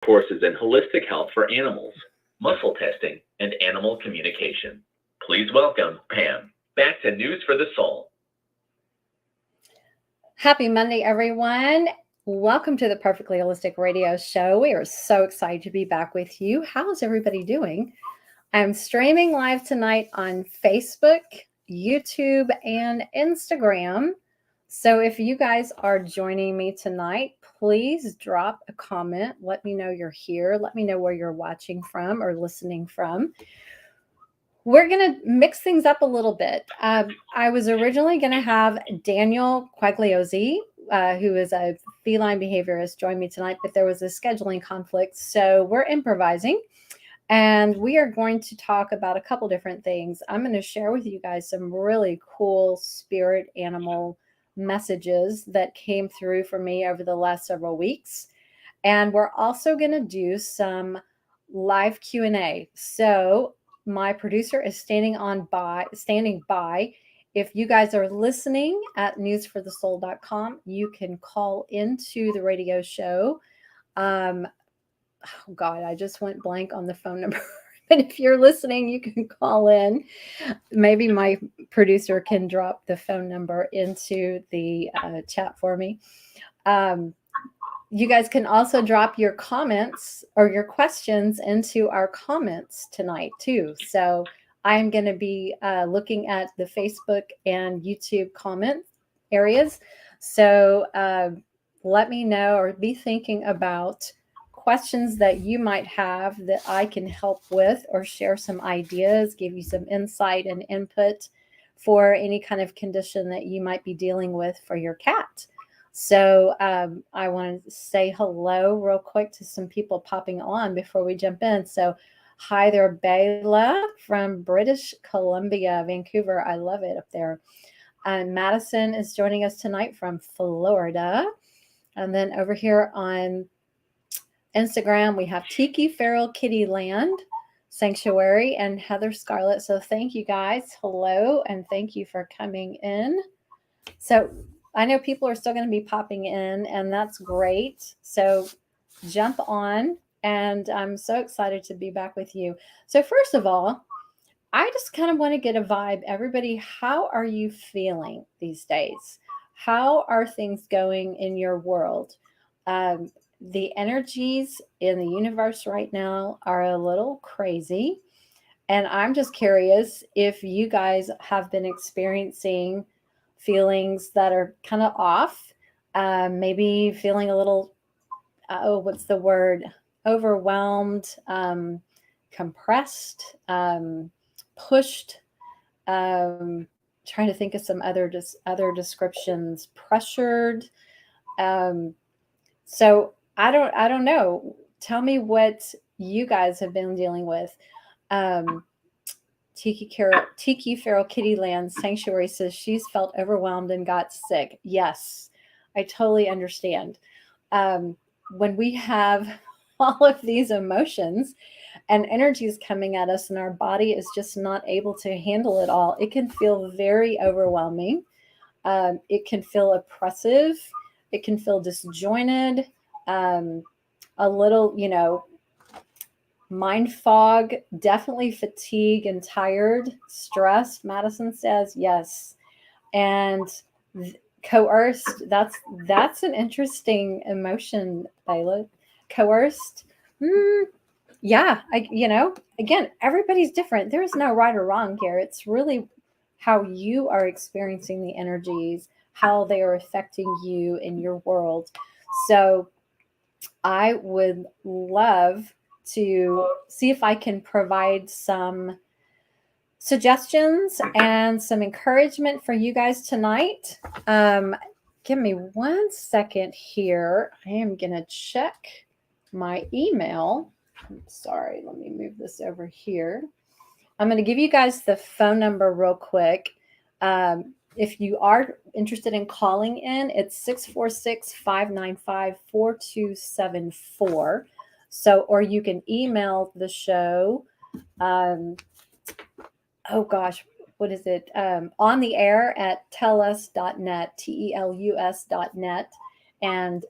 courses in holistic health for animals, muscle testing, and animal communication. Please welcome Pam. Back to News for the Soul. Happy Monday, everyone. Welcome to the Perfectly Holistic Radio Show. We are so excited to be back with you. How's everybody doing? I'm streaming live tonight on Facebook, YouTube, and Instagram. So if you guys are joining me tonight, please drop a comment. Let me know you're here. Let me know where you're watching from or listening from. We're going to mix things up a little bit. I was originally going to have Daniel Quagliozzi, who is a feline behaviorist, join me tonight, but there was a scheduling conflict. So we're improvising. And we are going to talk about a couple different things. I'm going to share with you guys some really cool spirit animal messages that came through for me over the last several weeks. And we're also going to do some live Q&A. So my producer is standing by. If you guys are listening at newsforthesoul.com, you can call into the radio show. Oh God, I just went blank on the phone number. But if you're listening, you can call in. Maybe my producer can drop the phone number into the chat for me. You guys can also drop your comments or your questions into our comments tonight too. So I'm going to be looking at the Facebook and YouTube comment areas. So let me know or be thinking about questions that you might have that I can help with or share some ideas, give you some insight and input for any kind of condition that you might be dealing with for your cat. So I want to say hello real quick to some people popping on before we jump in. So hi there, Bela from British Columbia, Vancouver. I love it up there. And Madison is joining us tonight from Florida. And then over here on Instagram, we have Tiki Feral Kitty Land Sanctuary and Heather Scarlett. So thank you guys. Hello, and thank you for coming in. So I know people are still going to be popping in, and that's great. So jump on, and I'm so excited to be back with you. So first of all, I just kind of want to get a vibe. Everybody, how are you feeling these days? How are things going in your world? The energies in the universe right now are a little crazy. And I'm just curious if you guys have been experiencing feelings that are kind of off, maybe feeling a little, what's the word? Overwhelmed, compressed, pushed. Trying to think of some other descriptions. Pressured. So I don't know. Tell me what you guys have been dealing with. Tiki Feral Kitty Land Sanctuary says she's felt overwhelmed and got sick. Yes, I totally understand. When we have all of these emotions and energies coming at us and our body is just not able to handle it all, it can feel very overwhelming. It can feel oppressive. It can feel disjointed, a little, mind fog, definitely fatigue and tired, stressed. Madison says yes. And coerced, that's an interesting emotion, Bela. Coerced. Yeah, again, everybody's different. There's no right or wrong here. It's really how you are experiencing the energies, how they are affecting you in your world. So I would love to see if I can provide some suggestions and some encouragement for you guys tonight. Give me 1 second here. I am going to check my email. I'm sorry, let me move this over here. I'm going to give you guys the phone number real quick. If you are interested in calling in, it's 646-595-4274. So, or you can email the show. What is it? On the air at telus.net, telus.net. And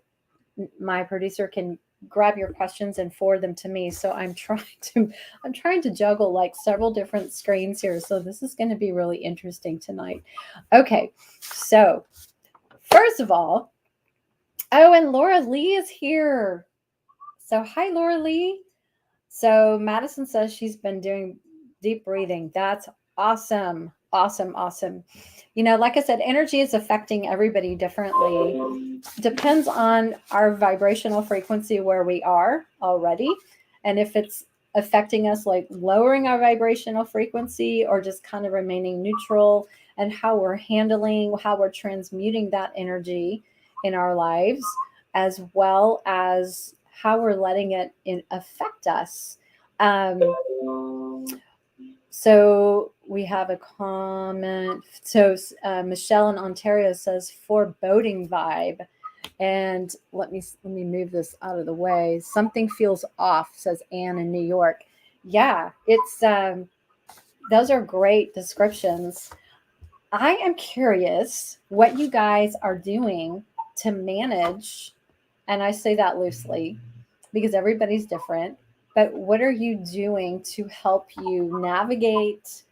my producer can grab your questions and forward them to me. So I'm trying to juggle like several different screens here. So this is going to be really interesting tonight. Okay, so first of all, oh, and Laura Lee is here. So hi, Laura Lee. So Madison says she's been doing deep breathing. That's awesome. Awesome. Awesome. You know, like I said, energy is affecting everybody differently. Depends on our vibrational frequency where we are already. And if it's affecting us, like lowering our vibrational frequency or just kind of remaining neutral, and how we're handling, how we're transmuting that energy in our lives, as well as how we're letting it affect us. So we have a comment. So Michelle in Ontario says foreboding vibe. And let me move this out of the way. Something feels off, says Anne in New York. Yeah, it's those are great descriptions. I am curious what you guys are doing to manage, and I say that loosely because everybody's different, but what are you doing to help you navigate,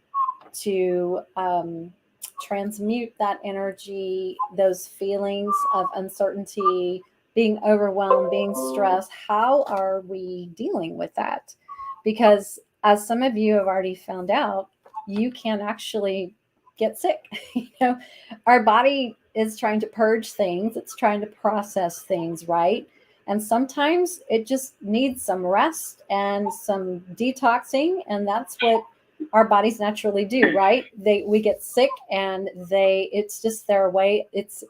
to transmute that energy, those feelings of uncertainty, being overwhelmed, being stressed? How are we dealing with that? Because as some of you have already found out, you can actually get sick. You know, our body is trying to purge things, it's trying to process things, right? And sometimes it just needs some rest and some detoxing, and that's what our bodies naturally do, right? We get sick, and it's just their way, its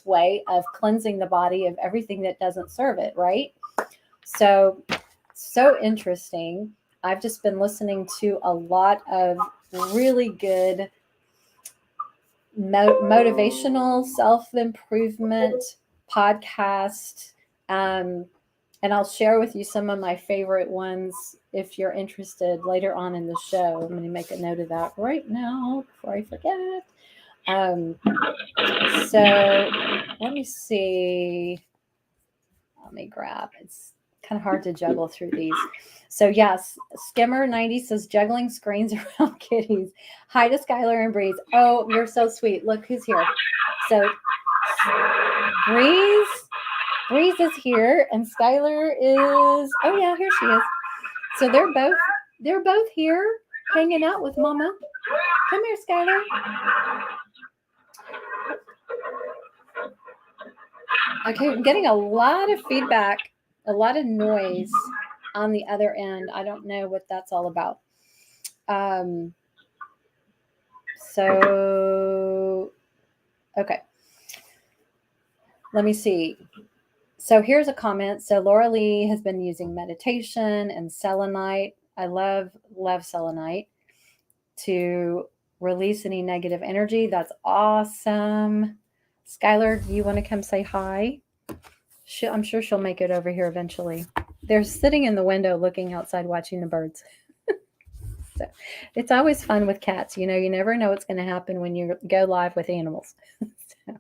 way of cleansing the body of everything that doesn't serve it, right? So interesting. I've just been listening to a lot of really good motivational self-improvement podcast, and I'll share with you some of my favorite ones if you're interested later on in the show. I'm going to make a note of that right now before I forget. So let me see. Let me grab. It's kind of hard to juggle through these. So yes, Skimmer90 says juggling screens around kitties. Hi to Skylar and Breeze. Oh, you're so sweet. Look who's here. So Breeze is here, and Skylar is, oh yeah, here she is. So they're both here hanging out with Mama. Come here, Skylar. Okay, I'm getting a lot of feedback, a lot of noise on the other end. I don't know what that's all about. So, okay. Let me see. So here's a comment. So Laura Lee has been using meditation and selenite. I love selenite to release any negative energy. That's awesome. Skylar, do you want to come say hi? I'm sure she'll make it over here eventually. They're sitting in the window looking outside watching the birds. So it's always fun with cats. You know, you never know what's going to happen when you go live with animals. So,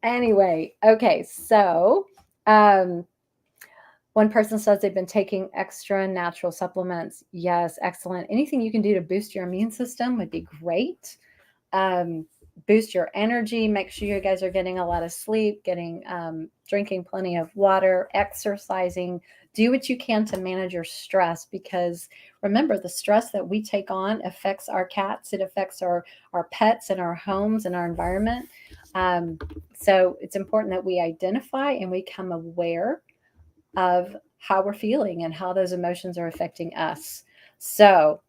anyway, okay. So one person says they've been taking extra natural supplements. Yes, excellent. Anything you can do to boost your immune system would be great. Boost your energy. Make sure you guys are getting a lot of sleep, drinking plenty of water, exercising. Do what you can to manage your stress, because remember, the stress that we take on affects our cats. It affects our pets and our homes and our environment. So it's important that we identify and we become aware of how we're feeling and how those emotions are affecting us. So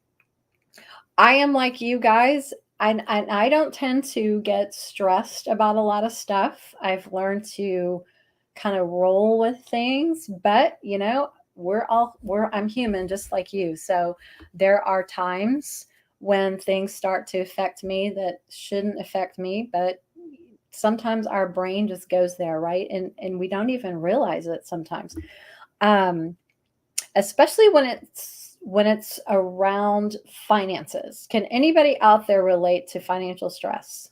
I am like you guys. I don't tend to get stressed about a lot of stuff. I've learned to kind of roll with things, but you know, I'm human just like you. So there are times when things start to affect me that shouldn't affect me, but sometimes our brain just goes there, right? And we don't even realize it sometimes. Especially when it's around finances. Can anybody out there relate to financial stress?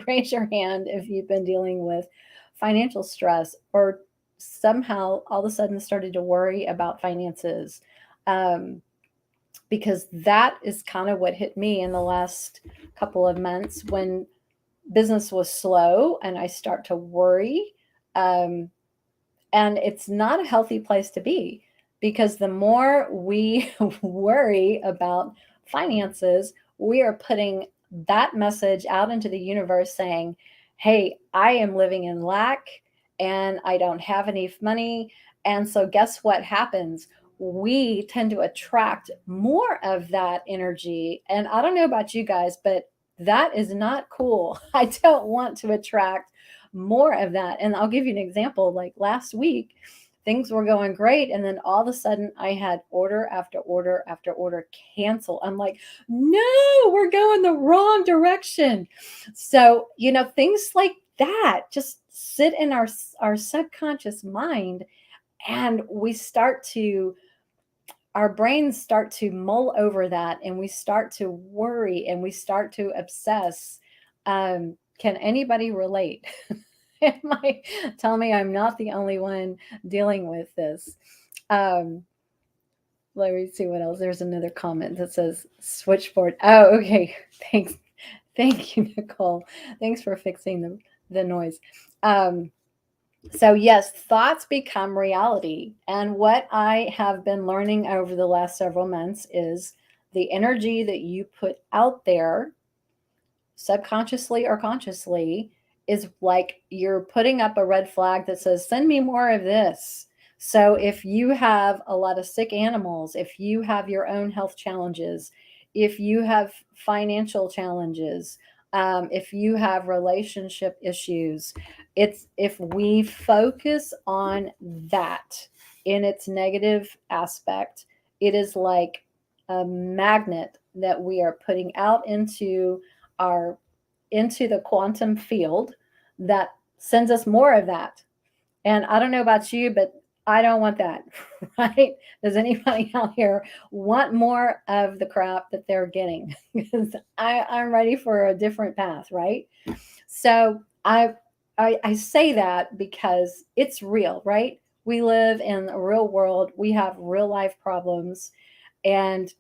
Raise your hand if you've been dealing with financial stress or somehow all of a sudden started to worry about finances. Because that is kind of what hit me in the last couple of months when business was slow and I start to worry. Um, and it's not a healthy place to be, because the more we worry about finances, we are putting that message out into the universe saying, hey, I am living in lack and I don't have any money. And so, guess what happens? We tend to attract more of that energy. And I don't know about you guys, but that is not cool. I don't want to attract more of that. And I'll give you an example. Like last week, things were going great. And then all of a sudden, I had order after order after order cancel. I'm like, no, we're going the wrong direction. So, things like that just sit in our subconscious mind, and our brains start to mull over that, and we start to worry and we start to obsess. Can anybody relate? Tell me I'm not the only one dealing with this. Let me see what else. There's another comment that says switchboard. Oh, okay. Thanks. Thank you, Nicole. Thanks for fixing the noise. So yes, thoughts become reality. And what I have been learning over the last several months is the energy that you put out there, subconsciously or consciously, is like you're putting up a red flag that says, send me more of this. So if you have a lot of sick animals, if you have your own health challenges, if you have financial challenges, if you have relationship issues, if we focus on that in its negative aspect, it is like a magnet that we are putting out into the quantum field that sends us more of that. And I don't know about you, but I don't want that, right? Does anybody out here want more of the crap that they're getting? Because I'm ready for a different path, right? So I say that because it's real, right? We live in a real world. We have real life problems, and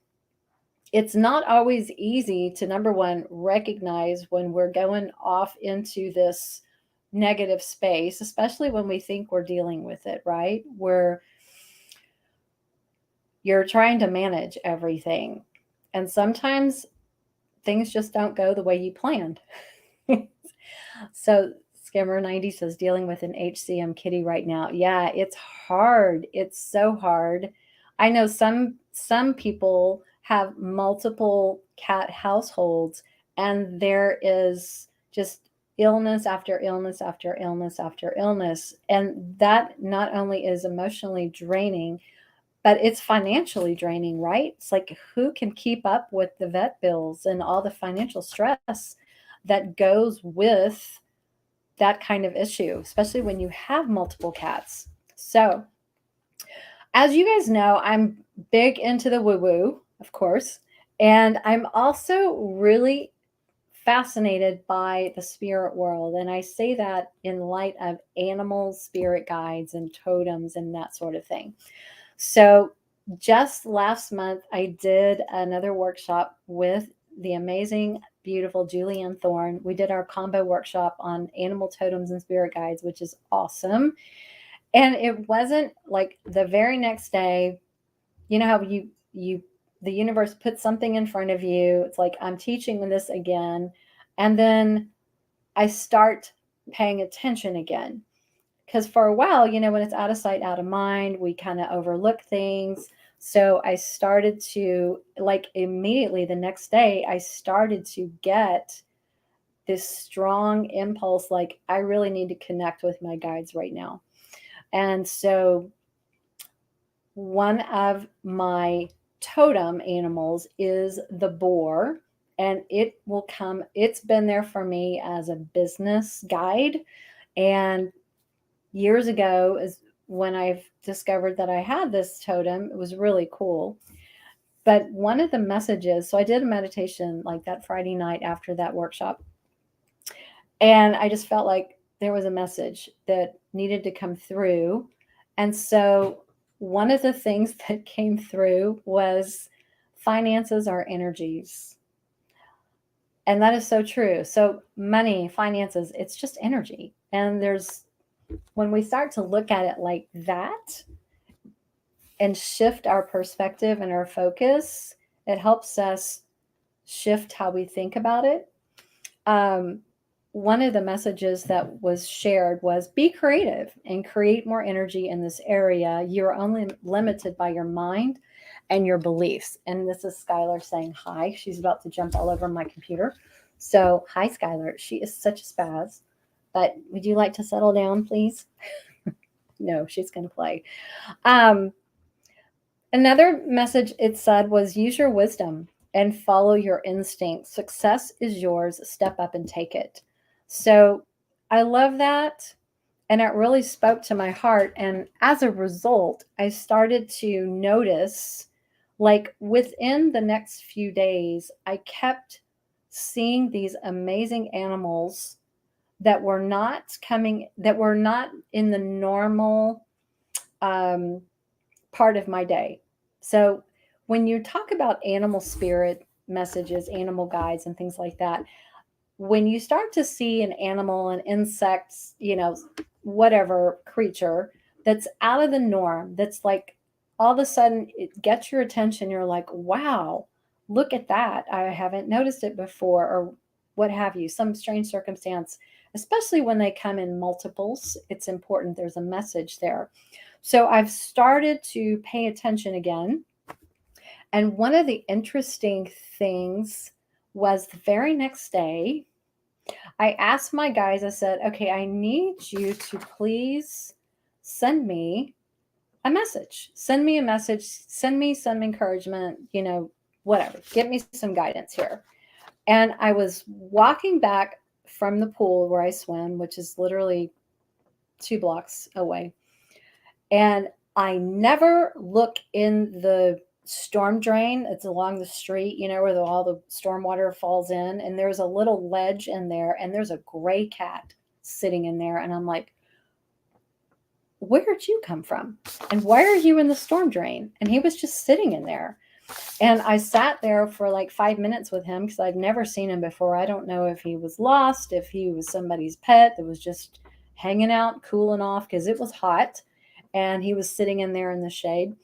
it's not always easy to, number one, recognize when we're going off into this negative space, especially when we think we're dealing with it, right? Where you're trying to manage everything. And sometimes things just don't go the way you planned. So Scammer 90 says dealing with an HCM kitty right now. Yeah, it's hard. It's so hard. I know some people have multiple cat households, and there is just illness after illness after illness after illness, and that not only is emotionally draining, but it's financially draining, right? It's like, who can keep up with the vet bills and all the financial stress that goes with that kind of issue, especially when you have multiple cats. So, as you guys know, I'm big into the woo woo, of course, and I'm also really fascinated by the spirit world. And I say that in light of animals, spirit guides, and totems, and that sort of thing. So, just last month, I did another workshop with the amazing, beautiful Julianne Thorne. We did our combo workshop on animal totems and spirit guides, which is awesome. And it wasn't like the very next day, you know how the universe puts something in front of you. It's like, I'm teaching this again. And then I start paying attention again. Because for a while, when it's out of sight, out of mind, we kind of overlook things. So I started to, like, immediately the next day, I started to get this strong impulse, like, I really need to connect with my guides right now. And so one of my totem animals is the boar, and it's been there for me as a business guide. And years ago is when I've discovered that I had this totem. It was really cool. But one of the messages, so I did a meditation like that Friday night after that workshop. And I just felt like there was a message that needed to come through. And so one of the things that came through was finances are energies. And that is so true. So money, finances, it's just energy. And when we start to look at it like that and shift our perspective and our focus, it helps us shift how we think about it. Um, one of the messages that was shared was be creative and create more energy in this area. You're only limited by your mind and your beliefs. And this is Skylar saying hi. She's about to jump all over my computer. So, hi, Skylar. She is such a spaz. But would you like to settle down, please? No, she's going to play. Um, Another message it said was use your wisdom and follow your instinct. Success is yours. Step up and take it. So I love that. And it really spoke to my heart. And as a result, I started to notice, like within the next few days, I kept seeing these amazing animals that were not in the normal um, part of my day. So when you talk about animal spirit messages, animal guides, and things like that, when you start to see an animal, an insect, whatever creature that's out of the norm, that's like all of a sudden it gets your attention, you're like, wow, look at that. I haven't noticed it before, or what have you, some strange circumstance, especially when they come in multiples. It's important there's a message there. So I've started to pay attention again. And one of the interesting things was the very next day, I asked my guys, I said, okay, I need you to please send me a message. Send me a message. Send me some encouragement, whatever. Give me some guidance here. And I was walking back from the pool where I swim, which is literally 2 blocks away. And I never look in the storm drain. It's along the street, where all the storm water falls in. And there's a little ledge in there, and there's a gray cat sitting in there. And I'm like, where'd you come from? And why are you in the storm drain? And he was just sitting in there. And I sat there for like 5 minutes with him because I've never seen him before. I don't know if he was lost, if he was somebody's pet that was just hanging out, cooling off because it was hot. And he was sitting in there in the shade.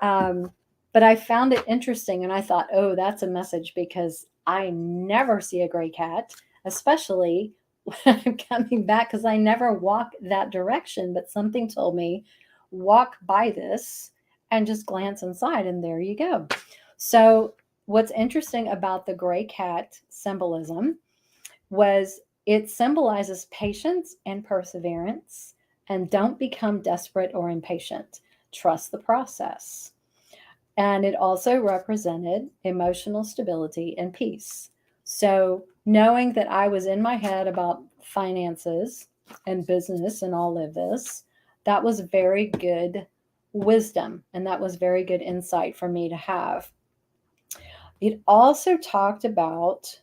But I found it interesting, and I thought, oh, that's a message, because I never see a gray cat, especially when I'm coming back, because I never walk that direction. But something told me, walk by this and just glance inside, and there you go. So what's interesting about the gray cat symbolism was it symbolizes patience and perseverance, and don't become desperate or impatient. Trust the process. And it also represented emotional stability and peace. So, knowing that I was in my head about finances and business and all of this, that was very good wisdom, and that was very good insight for me to have. It also talked about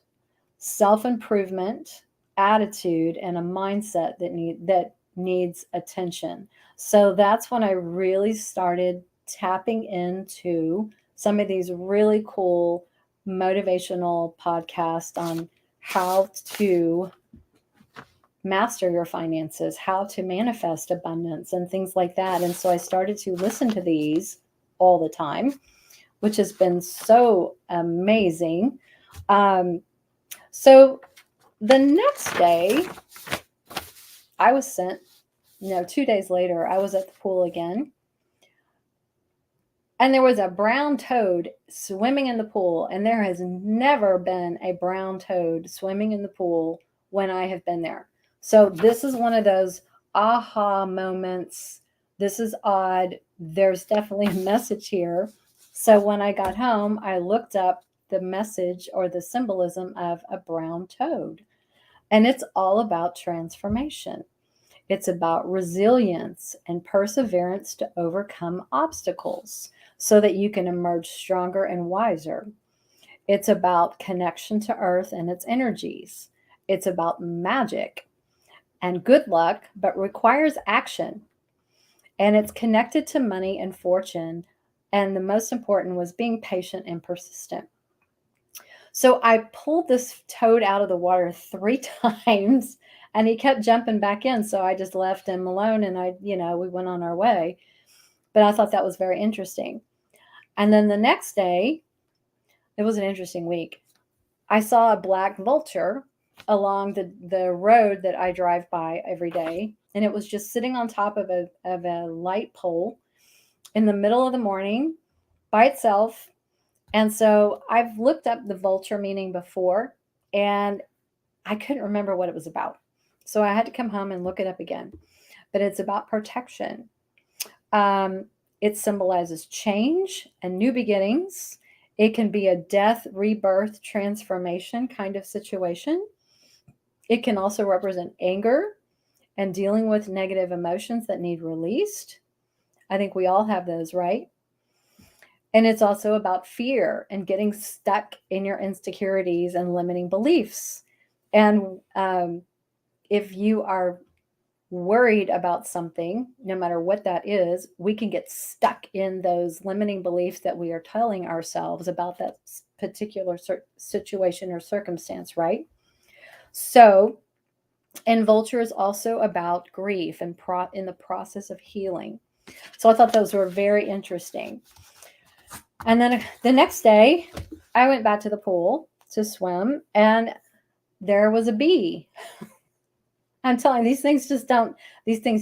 self improvement, attitude, and a mindset that needs attention. So that's when I really started tapping into some of these really cool motivational podcasts on how to master your finances, how to manifest abundance, and things like that. And so I started to listen to these all the time, which has been so amazing. So the next day, I was sent, 2 days later, I was at the pool again. And there was a brown toad swimming in the pool. And there has never been a brown toad swimming in the pool when I have been there. So this is one of those aha moments. This is odd. There's definitely a message here. So when I got home, I looked up the message or the symbolism of a brown toad. And it's all about transformation. It's about resilience and perseverance to overcome obstacles so that you can emerge stronger and wiser. It's about connection to earth and its energies. It's about magic and good luck, but requires action. and it's connected to money and fortune. And the most important was being patient and persistent. So I pulled this toad out of the water 3 times and he kept jumping back in. So I just left him alone and we went on our way. But I thought that was very interesting. And then the next day, it was an interesting week. I saw a black vulture along the road that I drive by every day. And it was just sitting on top of a light pole in the middle of the morning by itself. And so I've looked up the vulture meaning before, and I couldn't remember what it was about. So I had to come home and look it up again. But it's about protection. It symbolizes change and new beginnings. It can be a death, rebirth, transformation kind of situation. It can also represent anger and dealing with negative emotions that need released. I think we all have those, right? And it's also about fear and getting stuck in your insecurities and limiting beliefs. And if you are worried about something, no matter what that is, we can get stuck in those limiting beliefs that we are telling ourselves about that particular situation or circumstance, right? So, and vulture is also about grief and in the process of healing. So I thought those were very interesting. And then the next day, I went back to the pool to swim, and there was a bee. I'm telling you, these things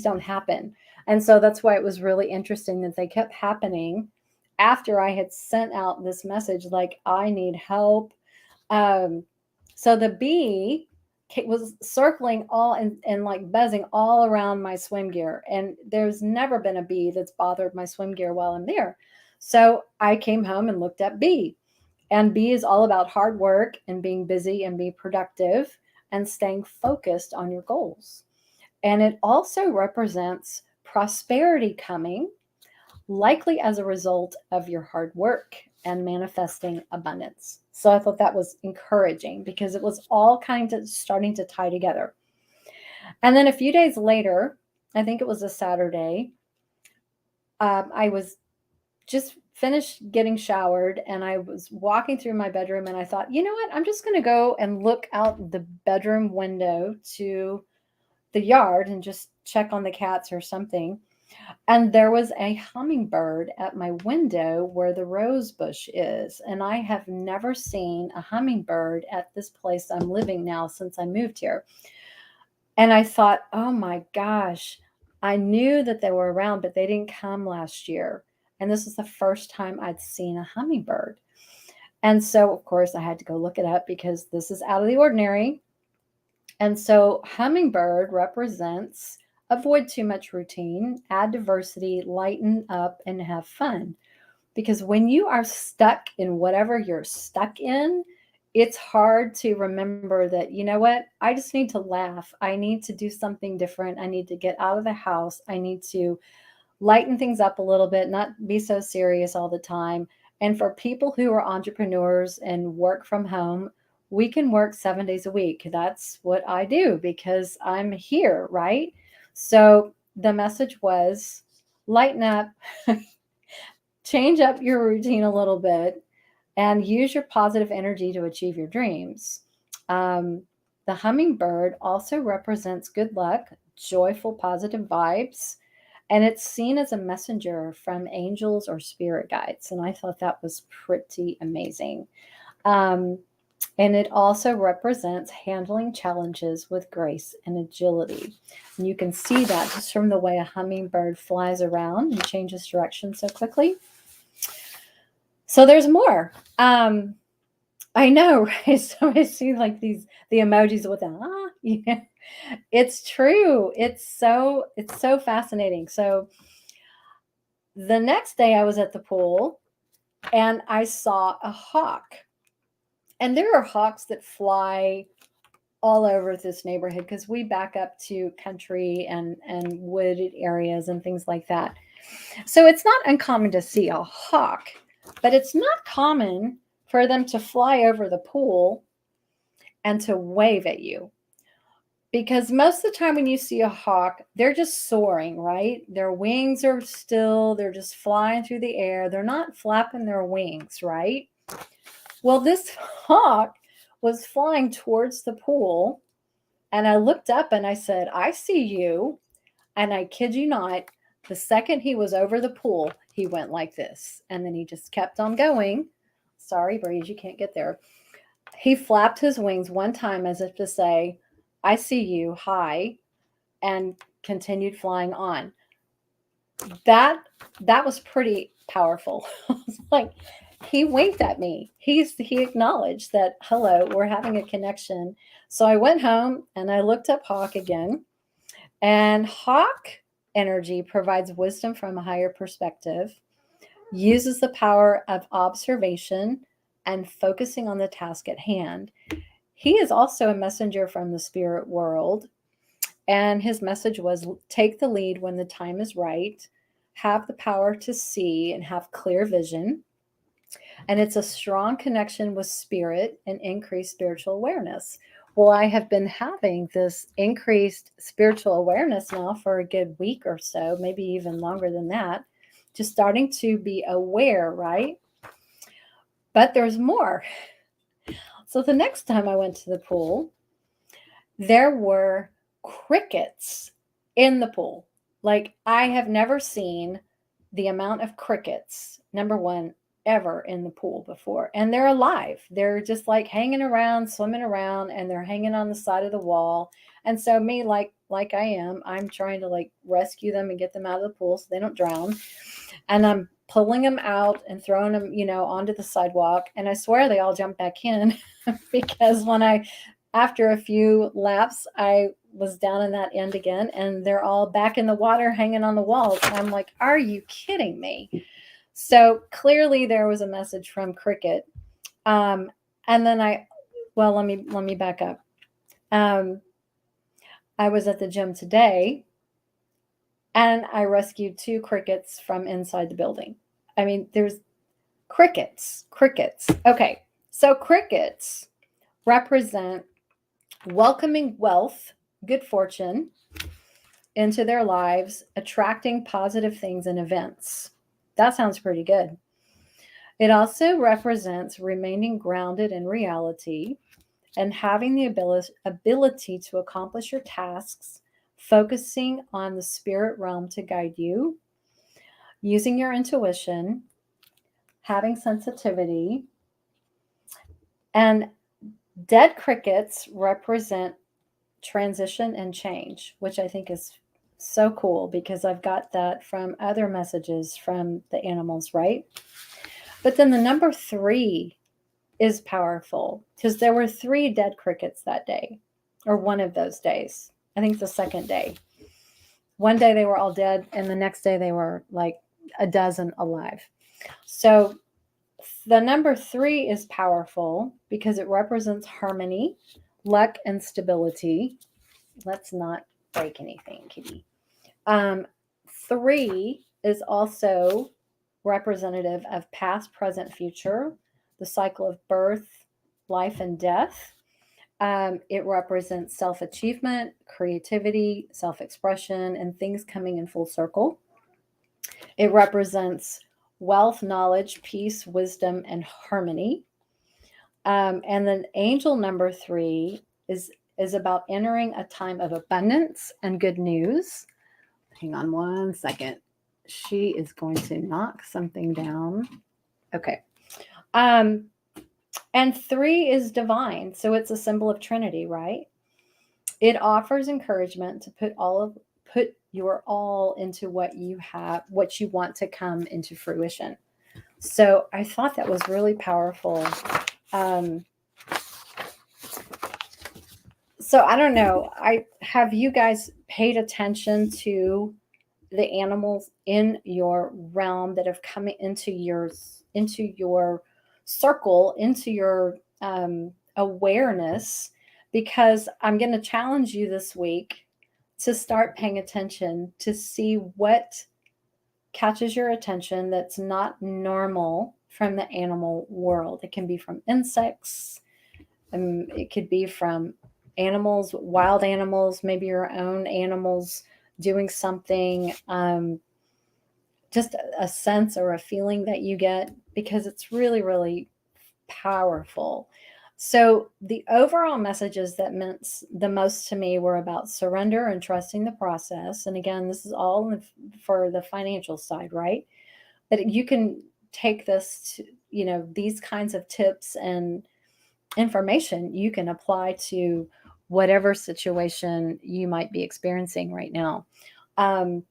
don't happen. And so that's why it was really interesting that they kept happening after I had sent out this message, like, I need help. So the bee was circling all and like buzzing all around my swim gear. And there's never been a bee that's bothered my swim gear while I'm there. So I came home and looked at bee. And bee is all about hard work and being busy and being productive and staying focused on your goals. And it also represents prosperity coming, likely as a result of your hard work and manifesting abundance. So I thought that was encouraging because it was all kind of starting to tie together. And then a few days later, I think it was a Saturday, I was just finished getting showered and I was walking through my bedroom and I thought, you know what? I'm just going to go and look out the bedroom window to the yard and just check on the cats or something. And there was a hummingbird at my window where the rose bush is. And I have never seen a hummingbird at this place I'm living now since I moved here. And I thought, oh my gosh, I knew that they were around, but they didn't come last year. And this is the first time I'd seen a hummingbird. And so, of course, I had to go look it up because this is out of the ordinary. And so hummingbird represents avoid too much routine, add diversity, lighten up, and have fun. Because when you are stuck in whatever you're stuck in, it's hard to remember that, you know what, I just need to laugh. I need to do something different. I need to get out of the house. I need to lighten things up a little bit, not be so serious all the time. And for people who are entrepreneurs and work from home, we can work 7 days a week. That's what I do because I'm here, right? So the message was lighten up, change up your routine a little bit, and use your positive energy to achieve your dreams. The hummingbird also represents good luck, joyful, positive vibes, and it's seen as a messenger from angels or spirit guides. And I thought that was pretty amazing. And it also represents handling challenges with grace and agility. And you can see that just from the way a hummingbird flies around and changes direction so quickly. So there's more. I know, right? So I see like the emojis with yeah. It's true. It's so fascinating. So the next day I was at the pool and I saw a hawk. And there are hawks that fly all over this neighborhood because we back up to country and wooded areas and things like that. So it's not uncommon to see a hawk, but it's not common for them to fly over the pool and to wave at you because most of the time when you see a hawk, they're just soaring, right? Their wings are still, they're just flying through the air. They're not flapping their wings, right? Well, this hawk was flying towards the pool, and I looked up and I said, I see you. And I kid you not, the second he was over the pool, he went like this. And then he just kept on going. Sorry, Breeze, you can't get there. He flapped his wings one time as if to say, I see you, hi, and continued flying on. That was pretty powerful. I was like, he winked at me. He acknowledged that, hello, we're having a connection. So I went home and I looked up hawk again. And hawk energy provides wisdom from a higher perspective, uses the power of observation and focusing on the task at hand. He is also a messenger from the spirit world. And his message was take the lead when the time is right, have the power to see and have clear vision. And it's a strong connection with spirit and increased spiritual awareness. Well, I have been having this increased spiritual awareness now for a good week or so, maybe even longer than that, just starting to be aware, right? But there's more. So the next time I went to the pool, there were crickets in the pool. Like, I have never seen the amount of crickets, number one, ever in the pool before. And they're alive. They're just like hanging around, swimming around, and they're hanging on the side of the wall. And so me, like I am, I'm trying to like rescue them and get them out of the pool so they don't drown. And I'm pulling them out and throwing them, onto the sidewalk. And I swear they all jump back in because after a few laps, I was down in that end again, and they're all back in the water hanging on the walls. I'm like, are you kidding me? So clearly there was a message from cricket. And then let me back up. I was at the gym today and I rescued 2 crickets from inside the building. I mean, there's crickets. Okay. So crickets represent welcoming wealth, good fortune into their lives, attracting positive things and events. That sounds pretty good. It also represents remaining grounded in reality and having the ability to accomplish your tasks, focusing on the spirit realm to guide you, using your intuition, having sensitivity. And dead crickets represent transition and change, which I think is so cool because I've got that from other messages from the animals, right? But then the number 3 is powerful because there were 3 dead crickets that day, or one of those days. I think the second day. One day they were all dead, and the next day they were like a dozen alive. So the number 3 is powerful because it represents harmony, luck, and stability. Let's not break anything, kitty. 3 is also representative of past, present, future, the cycle of birth, life, and death. It represents self-achievement, creativity, self-expression, and things coming in full circle. It represents wealth, knowledge, peace, wisdom, and harmony. And then angel number 3 is about entering a time of abundance and good news. Hang on one second. She is going to knock something down. Okay. And 3 is divine. So it's a symbol of Trinity, right? It offers encouragement to put your all into what you want to come into fruition. So I thought that was really powerful. So I don't know. Have you guys paid attention to the animals in your realm that have come into your circle, into your awareness? Because I'm going to challenge you this week to start paying attention to see what catches your attention that's not normal from the animal world. It can be from insects. It could be from animals, wild animals, maybe your own animals doing something, just a sense or a feeling that you get, because it's really, really powerful. So the overall messages that meant the most to me were about surrender and trusting the process. And again, this is all for the financial side, right? But you can take this to, these kinds of tips and information you can apply to whatever situation you might be experiencing right now. Um,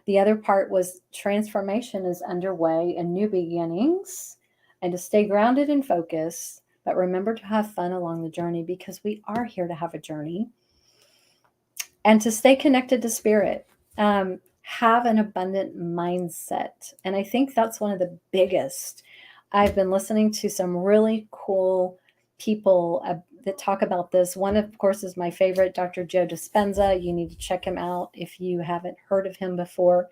the other part was transformation is underway and new beginnings, and to stay grounded and focused, but remember to have fun along the journey, because we are here to have a journey, and to stay connected to spirit. Have an abundant mindset. And I think that's one of the biggest. I've been listening to some really cool people that talk about this. One, of course, is my favorite, Dr. Joe Dispenza. You need to check him out if you haven't heard of him before.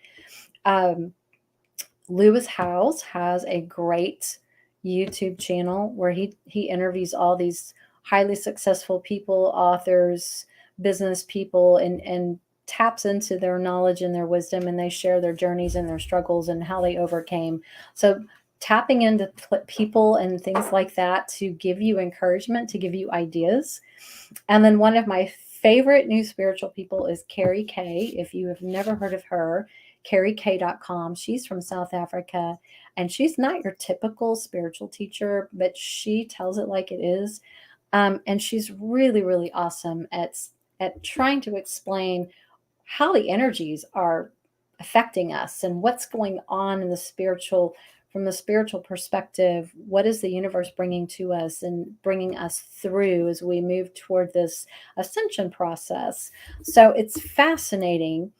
Lewis Howes has a great YouTube channel where he interviews all these highly successful people, authors, business people, and taps into their knowledge and their wisdom, and they share their journeys and their struggles and how they overcame. So tapping into people and things like that to give you encouragement, to give you ideas. And then one of my favorite new spiritual people is Carrie Kay. If you have never heard of her, carriek.com. She's from South Africa, and she's not your typical spiritual teacher, but she tells it like it is. And she's really, really awesome at trying to explain how the energies are affecting us and what's going on in the spiritual, from the spiritual perspective. What is the universe bringing to us and bringing us through as we move toward this ascension process? So it's fascinating.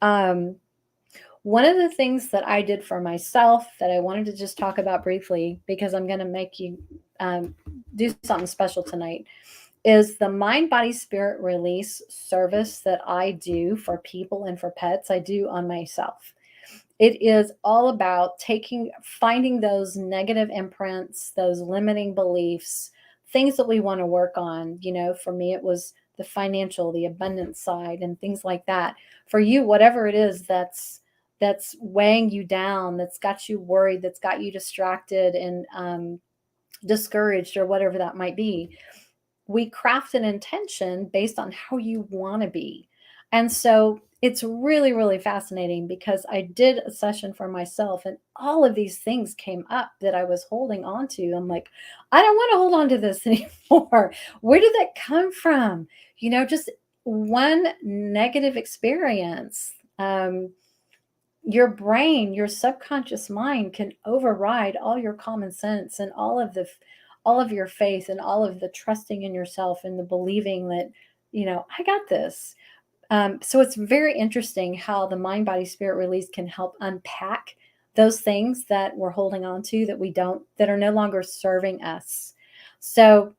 One of the things that I did for myself that I wanted to just talk about briefly, because I'm going to make you do something special tonight, is the mind, body, spirit release service that I do for people and for pets. I do on myself. It is all about finding those negative imprints, those limiting beliefs, things that we want to work on. For me, it was the financial, the abundance side, and things like that. For you, whatever it is that's weighing you down, that's got you worried, that's got you distracted and discouraged, or whatever that might be, we craft an intention based on how you want to be. And so it's really, really fascinating, because I did a session for myself and all of these things came up that I was holding on to. I'm like, I don't want to hold on to this anymore. Where did that come from? Just one negative experience. Your brain, your subconscious mind can override all your common sense and all of your faith and all of the trusting in yourself and the believing that, I got this. So it's very interesting how the mind, body, spirit release can help unpack those things that we're holding on to that are no longer serving us. So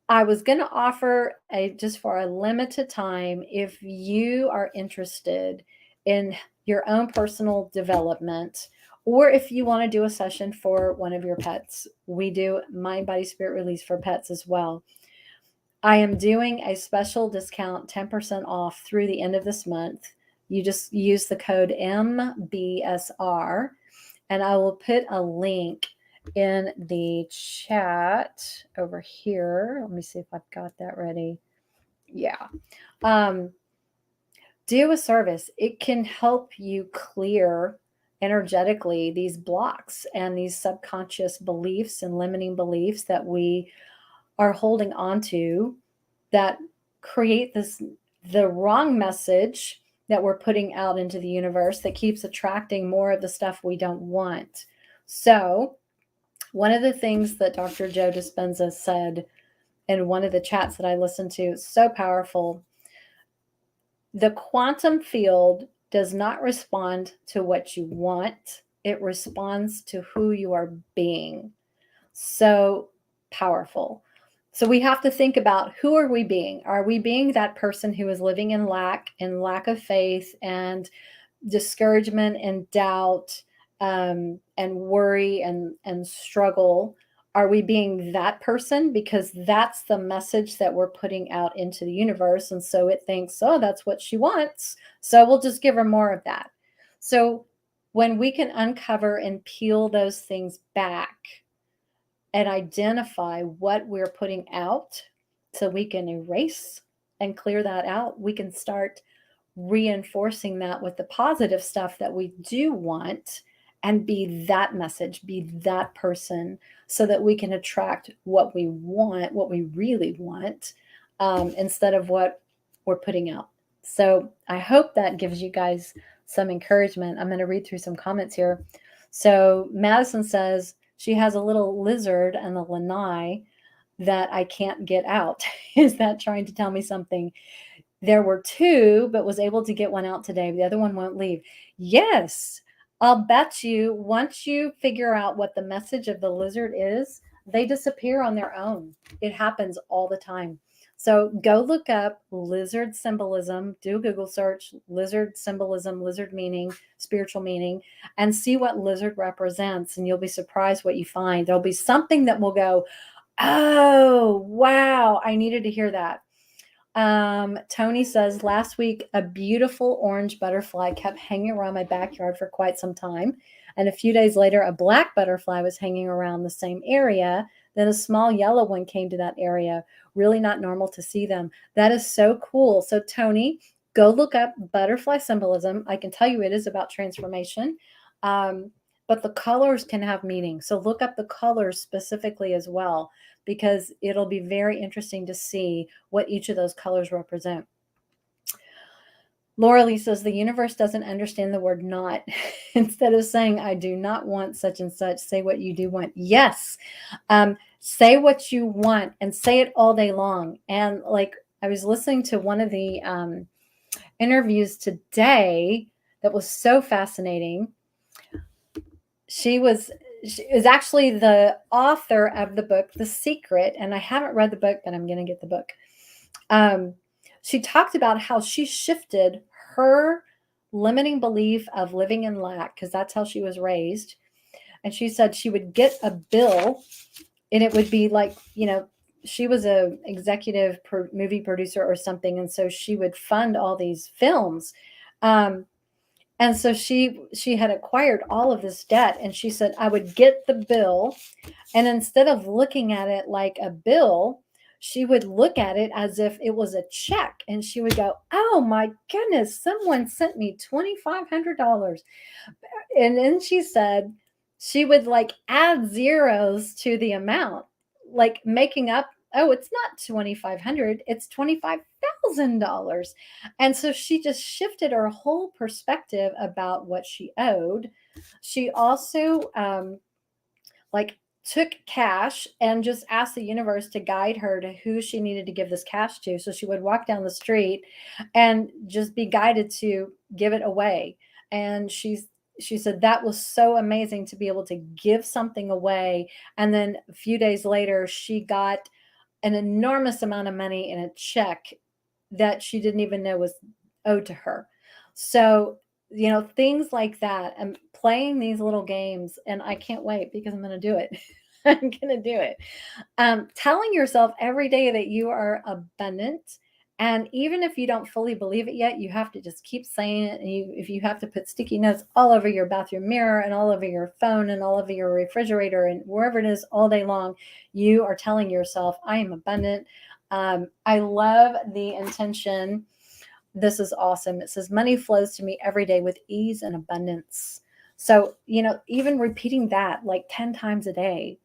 I was going to offer just for a limited time, if you are interested in your own personal development, or if you want to do a session for one of your pets. We do mind, body, spirit release for pets as well. I am doing a special discount, 10% off through the end of this month. You just use the code MBSR, and I will put a link in the chat over here. Let me see if I've got that ready. Yeah. Do a service. It can help you clear energetically these blocks and these subconscious beliefs and limiting beliefs that we are holding on to, that create the wrong message that we're putting out into the universe, that keeps attracting more of the stuff we don't want. So one of the things that Dr. Joe Dispenza said in one of the chats that I listened to, so powerful. The quantum field does not respond to what you want. It responds to who you are being. So powerful. So we have to think about, who are we being? Are we being that person who is living in lack of faith and discouragement and doubt and worry and struggle? Are we being that person? Because that's the message that we're putting out into the universe. And so it thinks, oh, that's what she wants. So we'll just give her more of that. So when we can uncover and peel those things back and identify what we're putting out so we can erase and clear that out, we can start reinforcing that with the positive stuff that we do want and be that message, be that person, so that we can attract what we want, what we really want, instead of what we're putting out. So I hope that gives you guys some encouragement. I'm going to read through some comments here. So Madison says she has a little lizard and a lanai that I can't get out. Is that trying to tell me something? There were two, but was able to get one out today. The other one won't leave. Yes, I'll bet you once you figure out what the message of the lizard is, they disappear on their own. It happens all the time. So go look up lizard symbolism, do a Google search, lizard symbolism, lizard meaning, spiritual meaning, and see what lizard represents. And you'll be surprised what you find. There'll be something that will go, oh, wow, I needed to hear that. Tony says, last week, a beautiful orange butterfly kept hanging around my backyard for quite some time. And a few days later, a black butterfly was hanging around the same area. Then a small yellow one came to that area. Really not normal to see them. That is so cool. So, Tony, go look up butterfly symbolism. I can tell you it is about transformation. But the colors can have meaning. So look up the colors specifically as well, because it'll be very interesting to see what each of those colors represent. Laura Lee says the universe doesn't understand the word not. Instead of saying, I do not want such and such, say what you do want. Yes. Say what you want and say it all day long. And like I was listening to one of the interviews today that was so fascinating. She is actually the author of the book, The Secret. And I haven't read the book, but I'm going to get the book. She talked about how she shifted her limiting belief of living in lack, because that's how she was raised. And she said she would get a bill and it would be like, she was a executive movie producer or something. And so she would fund all these films. And so she had acquired all of this debt, and she said, I would get the bill, and instead of looking at it like a bill, she would look at it as if it was a check, and she would go, oh my goodness, someone sent me $2,500. And then she said she would like add zeros to the amount, like making up, oh, it's not 2,500, it's $25,000. And so she just shifted her whole perspective about what she owed. She also like took cash and just asked the universe to guide her to who she needed to give this cash to. So she would walk down the street and just be guided to give it away. And she said that was so amazing to be able to give something away. And then a few days later, she got an enormous amount of money in a check that she didn't even know was owed to her. So, things like that. I'm playing these little games, and I can't wait because I'm going to do it. I'm going to do it. Telling yourself every day that you are abundant. And even if you don't fully believe it yet, you have to just keep saying it. And if you have to put sticky notes all over your bathroom mirror and all over your phone and all over your refrigerator and wherever it is all day long, you are telling yourself, I am abundant. I love the intention. This is awesome. It says, money flows to me every day with ease and abundance. So, even repeating that like 10 times a day,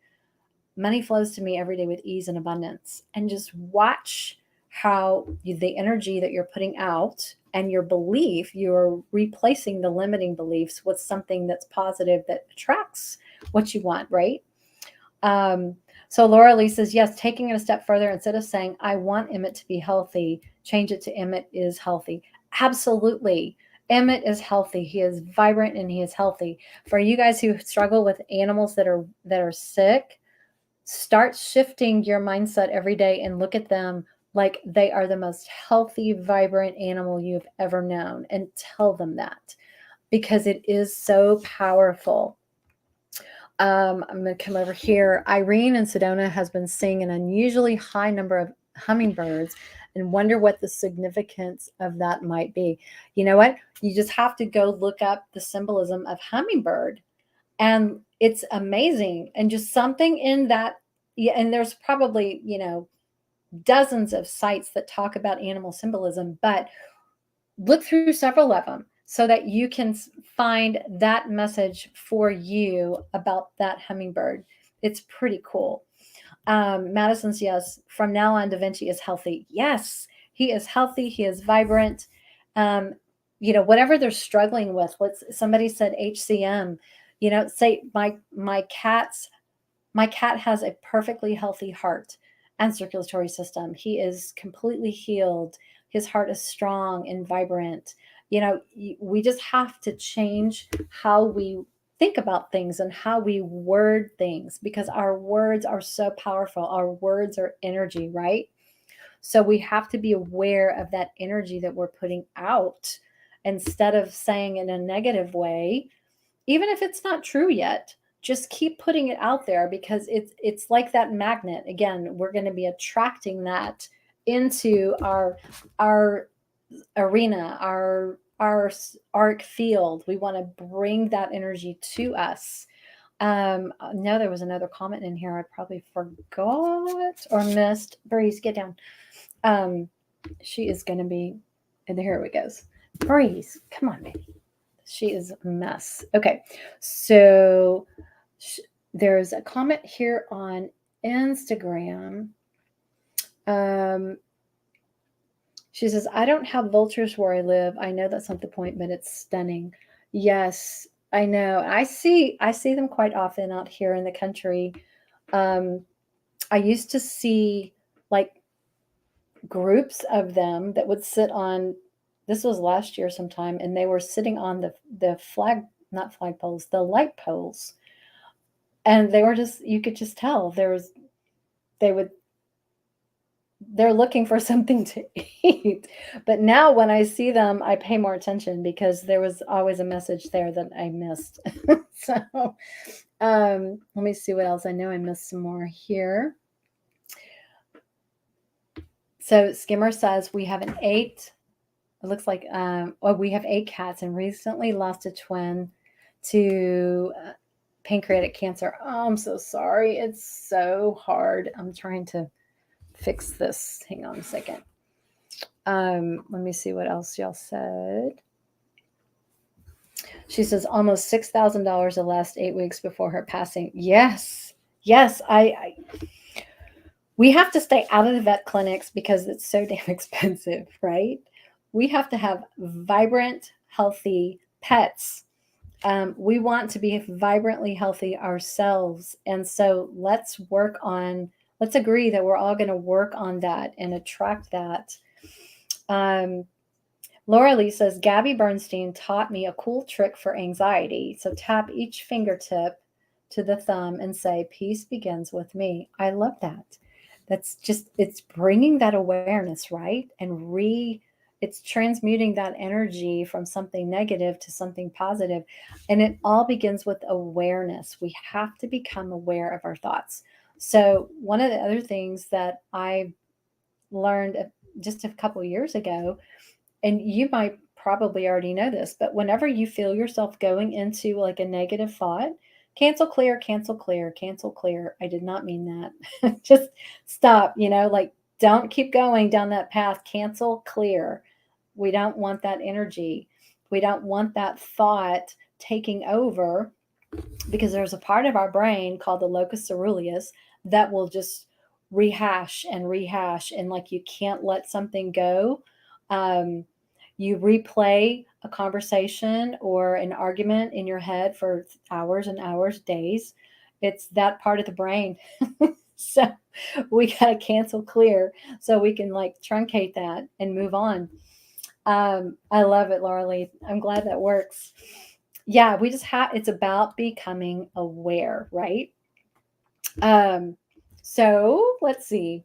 money flows to me every day with ease and abundance. And just watch how the energy that you're putting out and your belief, you're replacing the limiting beliefs with something that's positive that attracts what you want, right? So Laura Lee says, yes, taking it a step further, instead of saying, I want Emmett to be healthy, change it to Emmett is healthy. Absolutely. Emmett is healthy. He is vibrant and he is healthy. For you guys who struggle with animals that are sick, start shifting your mindset every day and look at them like they are the most healthy, vibrant animal you've ever known, and tell them that, because it is so powerful. I'm going to come over here. Irene in Sedona has been seeing an unusually high number of hummingbirds and wonder what the significance of that might be. You know what? You just have to go look up the symbolism of hummingbird, and it's amazing. And just something in that, yeah, and there's probably, dozens of sites that talk about animal symbolism, but look through several of them so that you can find that message for you about that hummingbird. It's pretty cool. Madison's yes. From now on, Da Vinci is healthy. Yes, he is healthy. He is vibrant. Um, whatever they're struggling with. Somebody said HCM. Say my cat has a perfectly healthy heart and circulatory system. He is completely healed. His heart is strong and vibrant. We just have to change how we think about things and how we word things, because our words are so powerful. Our words are energy, right? So we have to be aware of that energy that we're putting out instead of saying in a negative way, even if it's not true yet. Just keep putting it out there, because it's like that magnet. Again, we're going to be attracting that into our arena, our arc field. We want to bring that energy to us. No, there was another comment in here I probably forgot or missed. Breeze, get down. She is going to be, and here it goes. Breeze, come on, baby. She is a mess. Okay, so there's a comment here on Instagram. She says, I don't have vultures where I live. I know that's not the point, but it's stunning. Yes, I know. I see them quite often out here in the country. I used to see like groups of them that would sit on, this was last year sometime, and they were sitting on the not flagpoles, the light poles. And they were just, you could just tell they would, they're looking for something to eat. But now when I see them, I pay more attention, because there was always a message there that I missed. So let me see what else. I know I missed some more here. So Skimmer says we have an 8. It looks like we have 8 cats and recently lost a twin to pancreatic cancer. Oh, I'm so sorry. It's so hard. I'm trying to fix this. Hang on a second. Let me see what else y'all said. She says almost $6,000 the last 8 weeks before her passing. Yes, we have to stay out of the vet clinics because it's so damn expensive, right? We have to have vibrant, healthy pets. We want to be vibrantly healthy ourselves. And so let's agree that we're all going to work on that and attract that. Laura Lee says, Gabby Bernstein taught me a cool trick for anxiety. So tap each fingertip to the thumb and say, peace begins with me. I love that. That's just, it's bringing that awareness, right? And it's transmuting that energy from something negative to something positive. And it all begins with awareness. We have to become aware of our thoughts. So one of the other things that I learned just a couple of years ago, and you might probably already know this, but whenever you feel yourself going into like a negative thought, cancel, clear, cancel, clear, cancel, clear. I did not mean that. Just stop, like don't keep going down that path. Cancel, clear. We don't want that energy. We don't want that thought taking over, because there's a part of our brain called the locus ceruleus that will just rehash and rehash. And like you can't let something go. You replay a conversation or an argument in your head for hours and hours, days. It's that part of the brain. So we got to cancel, clear, so we can like truncate that and move on. I love it, Laura Lee. I'm glad that works. Yeah, we just it's about becoming aware, right? So let's see.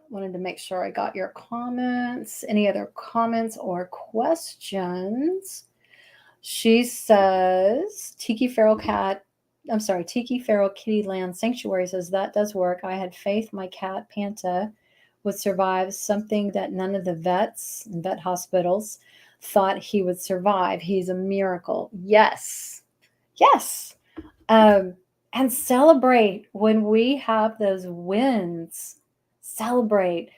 Wanted to make sure I got your comments. Any other comments or questions? She says Tiki Feral Cat. I'm sorry, Tiki Feral Kitty Land Sanctuary says that does work. I had faith my cat Panta would survive something that none of the vets and vet hospitals thought he would survive. He's a miracle. Yes. Yes. Um, and celebrate when we have those wins. Celebrate.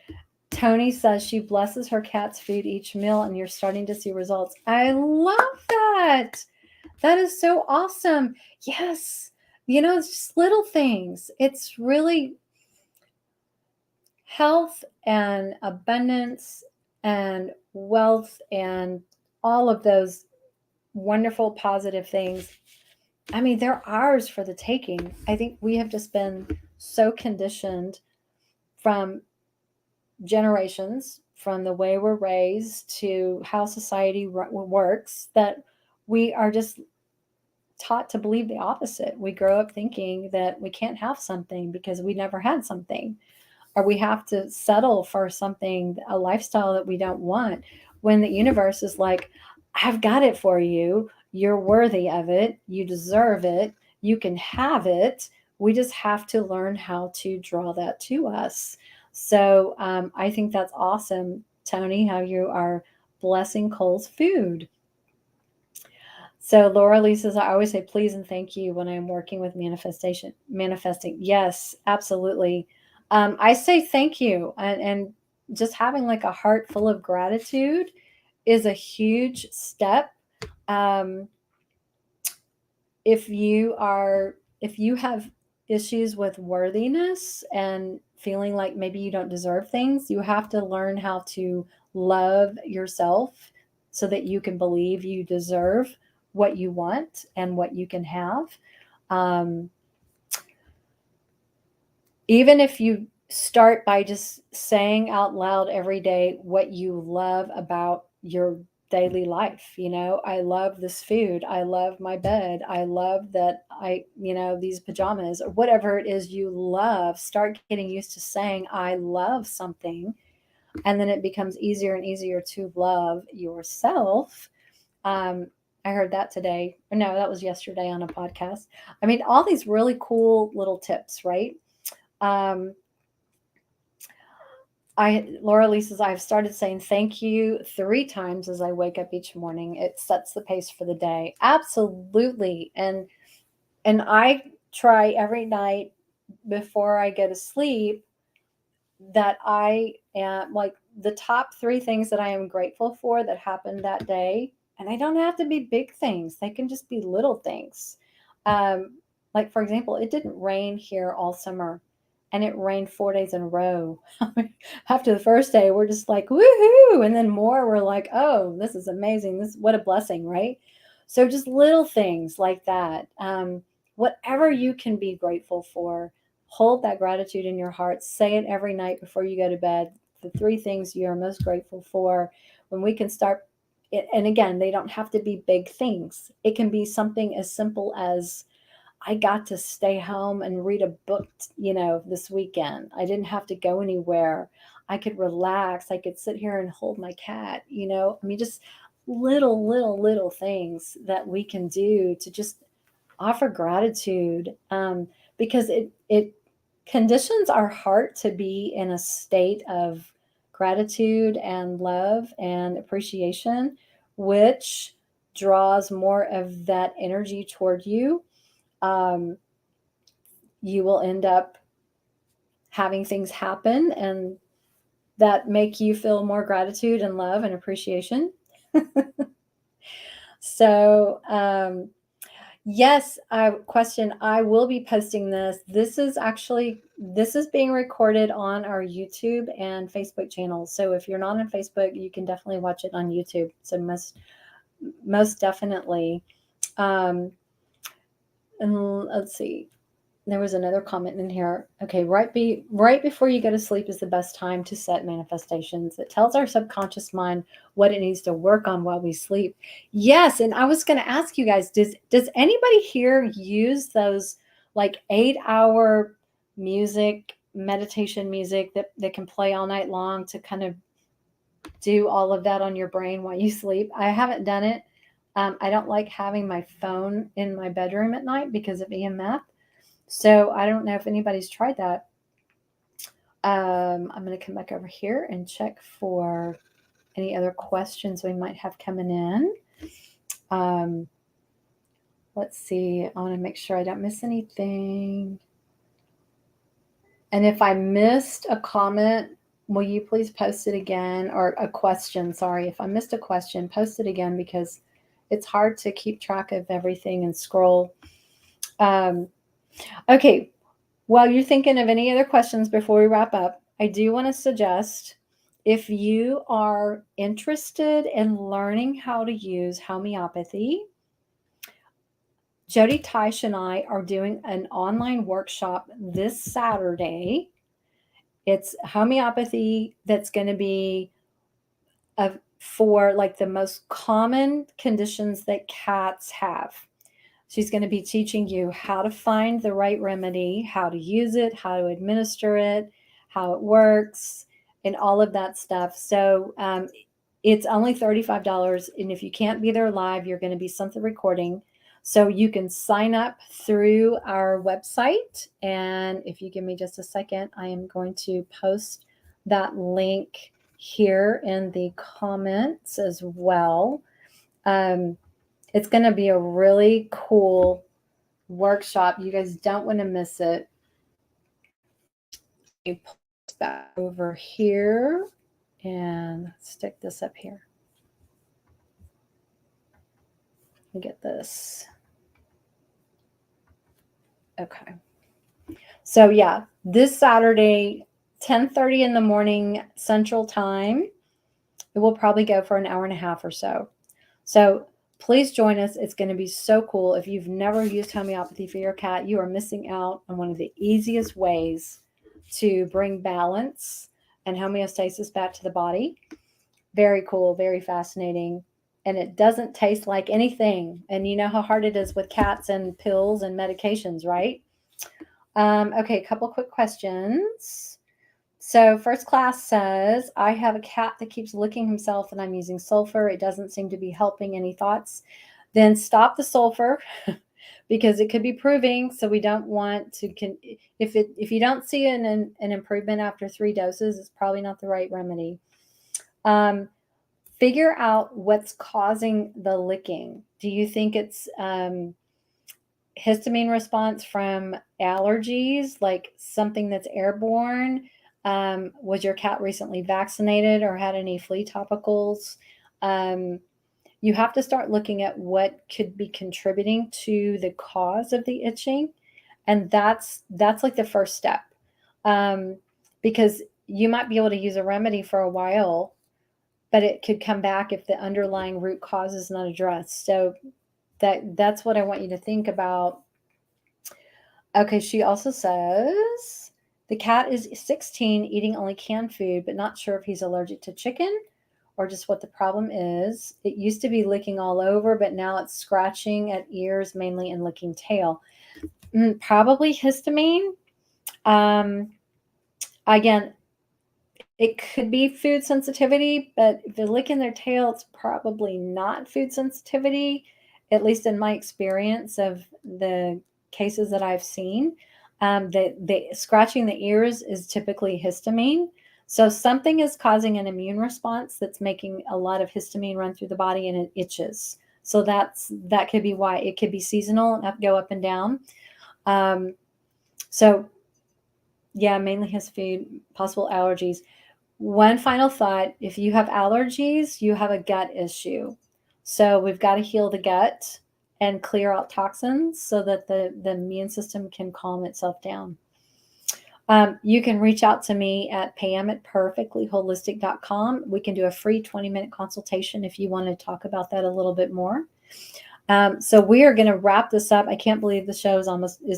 Tony says she blesses her cat's food each meal, and you're starting to see results. I love that. That is so awesome. Yes. It's just little things. It's really health and abundance and wealth and all of those wonderful, positive things. I mean, they're ours for the taking. I think we have just been so conditioned from generations, from the way we're raised to how society works, that we are just taught to believe the opposite. We grow up thinking that we can't have something because we never had something, or we have to settle for something, a lifestyle that we don't want, when the universe is like, I've got it for you. You're worthy of it. You deserve it. You can have it. We just have to learn how to draw that to us. So I think that's awesome, Tony, how you are blessing Cole's food. So Laura Lee says, I always say please and thank you when I'm working with manifesting. Yes, absolutely. I say thank you, and just having like a heart full of gratitude is a huge step. Um, if you have issues with worthiness and feeling like maybe you don't deserve things, you have to learn how to love yourself so that you can believe you deserve what you want and what you can have. Um, Even if you start by just saying out loud every day what you love about your daily life. I love this food. I love my bed. I love that these pajamas, or whatever it is you love. Start getting used to saying, I love something. And then it becomes easier and easier to love yourself. I heard that today. No, that was yesterday on a podcast. I mean, all these really cool little tips, right? Um, Laura Lee says, I've started saying thank you 3 times as I wake up each morning. It sets the pace for the day. Absolutely. And I try every night before I go to sleep that I am like the top 3 things that I am grateful for that happened that day. And they don't have to be big things. They can just be little things. Like for example, it didn't rain here all summer, and it rained 4 days in a row. After the first day, we're just like, woohoo. And then more, we're like, oh, this is amazing. What a blessing, right? So just little things like that. Whatever you can be grateful for, hold that gratitude in your heart. Say it every night before you go to bed. The 3 things you are most grateful for. When we can start, and again, they don't have to be big things. It can be something as simple as, I got to stay home and read a book, this weekend. I didn't have to go anywhere. I could relax. I could sit here and hold my cat, I mean, just little things that we can do to just offer gratitude, because it conditions our heart to be in a state of gratitude and love and appreciation, which draws more of that energy toward you. um, you will end up having things happen and that make you feel more gratitude and love and appreciation. So, yes, question. I will be posting this. This is being recorded on our YouTube and Facebook channels. So if you're not on Facebook, you can definitely watch it on YouTube. So most definitely. And let's see. There was another comment in here. Okay, right before you go to sleep is the best time to set manifestations. It tells our subconscious mind what it needs to work on while we sleep. Yes, and I was going to ask you guys, does anybody here use those like 8-hour meditation music that can play all night long to kind of do all of that on your brain while you sleep? I haven't done it. I don't like having my phone in my bedroom at night because of EMF. So I don't know if anybody's tried that. I'm going to come back over here and check for any other questions we might have coming in. Let's see. I want to make sure I don't miss anything. And if I missed a comment, will you please post it again? Or a question, sorry. If I missed a question, post it again because it's hard to keep track of everything and scroll. Okay. While you're thinking of any other questions before we wrap up, I do want to suggest if you are interested in learning how to use homeopathy, Jody Teish and I are doing an online workshop this Saturday. It's homeopathy that's going to be for like the most common conditions that cats have. She's going to be teaching you how to find the right remedy, how to use it, how to administer it, how it works, and all of that stuff. So it's only $35. And if you can't be there live, you're going to be something recording. So you can sign up through our website. And if you give me just a second, I am going to post that link here in the comments as well. It's going to be a really cool workshop. You guys don't want to miss it. Let me post that over here and stick this up here. Let me get this. Okay. So yeah, this Saturday, 10:30 in the morning Central Time. It will probably go for an hour and a half or so. So please join us. It's going to be so cool. If you've never used homeopathy for your cat, you are missing out on one of the easiest ways to bring balance and homeostasis back to the body. Very cool, very fascinating. And it doesn't taste like anything. And you know how hard it is with cats and pills and medications, right? Okay, a couple quick questions. So first class says, I have a cat that keeps licking himself and I'm using sulfur. It doesn't seem to be helping. Any thoughts? Then stop the sulfur because it could be proving. So we don't want to, if you don't see an improvement after 3 doses, it's probably not the right remedy. Figure out what's causing the licking. Do you think it's histamine response from allergies, like something that's airborne? Was your cat recently vaccinated or had any flea topicals? You have to start looking at what could be contributing to the cause of the itching. And that's like the first step. Because you might be able to use a remedy for a while, but it could come back if the underlying root cause is not addressed. So that's what I want you to think about. Okay, she also says, the cat is 16, eating only canned food, but not sure if he's allergic to chicken or just what the problem is. It used to be licking all over, but now it's scratching at ears mainly and licking tail. Probably histamine. Again, it could be food sensitivity, but if they're licking their tail, it's probably not food sensitivity, at least in my experience of the cases that I've seen. The scratching the ears is typically histamine. So something is causing an immune response that's making a lot of histamine run through the body and it itches. So that could be why. It could be seasonal and go up and down. So yeah, mainly his food, possible allergies. One final thought, if you have allergies, you have a gut issue. So we've got to heal the gut and clear out toxins so that the immune system can calm itself down. You can reach out to me at pam@purrrfectlyholistic.com. We can do a free 20-minute consultation if you want to talk about that a little bit more. So we are going to wrap this up. I can't believe the show is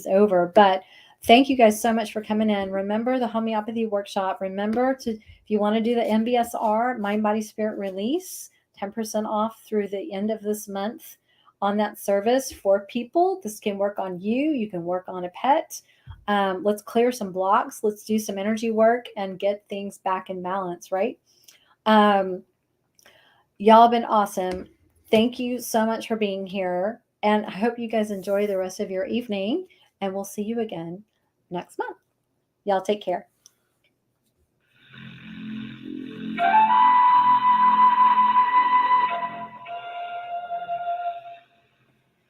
over, but thank you guys so much for coming in. Remember the homeopathy workshop. Remember to, if you want to do the MBSR, Mind, Body, Spirit Release, 10% off through the end of this month on that service for people. This can work on you. You can work on a pet. Let's clear some blocks. Let's do some energy work and get things back in balance, right? Y'all have been awesome. thank you so much for being here. And I hope you guys enjoy the rest of your evening. And we'll see you again next month. Y'all take care.